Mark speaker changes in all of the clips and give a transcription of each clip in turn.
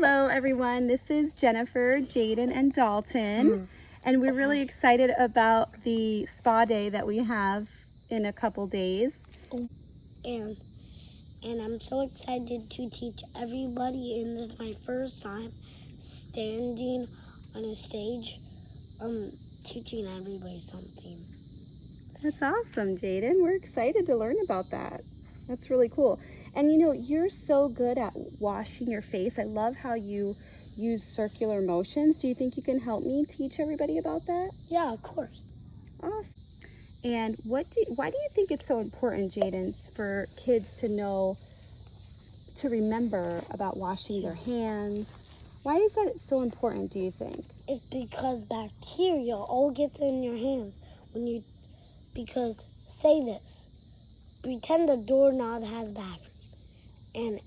Speaker 1: Hello everyone, this is Jennifer, Jaden, and Dalton, and we're really excited about the spa day that we have in a couple days.
Speaker 2: And I'm so excited to teach everybody, and this is my first time standing on a stage teaching everybody something.
Speaker 1: That's awesome, Jaden. We're excited to learn about that. That's really cool. And you know, you're so good at washing your face. I love how you use circular motions. Do you think you can help me teach everybody about that?
Speaker 2: Yeah, of course.
Speaker 1: Awesome. And why do you think it's so important, Jaden, for kids to know, to remember about washing their hands? Why is that so important, do you think?
Speaker 2: It's because bacteria all gets in your hands because say this, pretend the doorknob has battery, and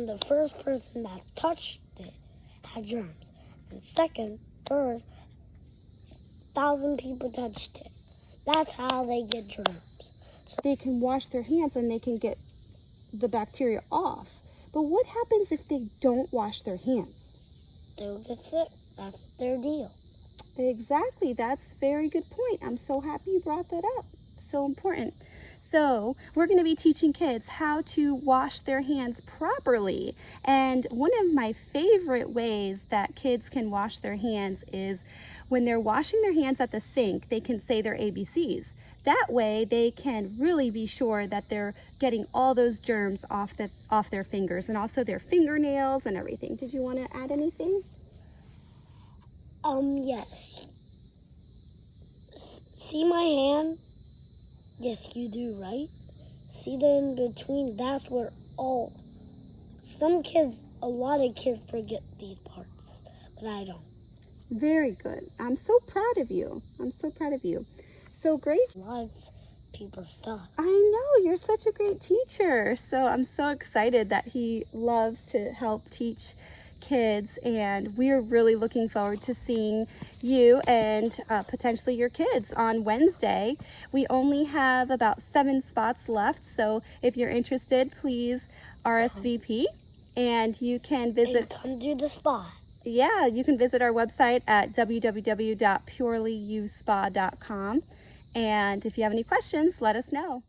Speaker 2: the first person that touched it had germs, and second, third, 1,000 people touched it. That's how they get germs.
Speaker 1: So they can wash their hands and they can get the bacteria off. But what happens if they don't wash their hands?
Speaker 2: They'll get sick. That's their deal.
Speaker 1: Exactly. That's a very good point. I'm so happy you brought that up. So important. So we're going to be teaching kids how to wash their hands properly. And one of my favorite ways that kids can wash their hands is when they're washing their hands at the sink, they can say their ABCs. That way they can really be sure that they're getting all those germs off their fingers and also their fingernails and everything. Did you want to add anything?
Speaker 2: Yes. See my hand? Yes, you do, right? See the in between? That's where a lot of kids forget these parts, but I don't.
Speaker 1: Very good. I'm so proud of you. I'm so proud of you. So great.
Speaker 2: Lots of people stuff.
Speaker 1: I know, you're such a great teacher. So I'm so excited that he loves to help teach kids, and we're really looking forward to seeing you and potentially your kids on Wednesday. We only have about 7 spots left, so if you're interested, please RSVP, and you can visit.
Speaker 2: And come to the spa.
Speaker 1: Yeah, you can visit our website at www.purelyyouSpa.com, and if you have any questions, let us know.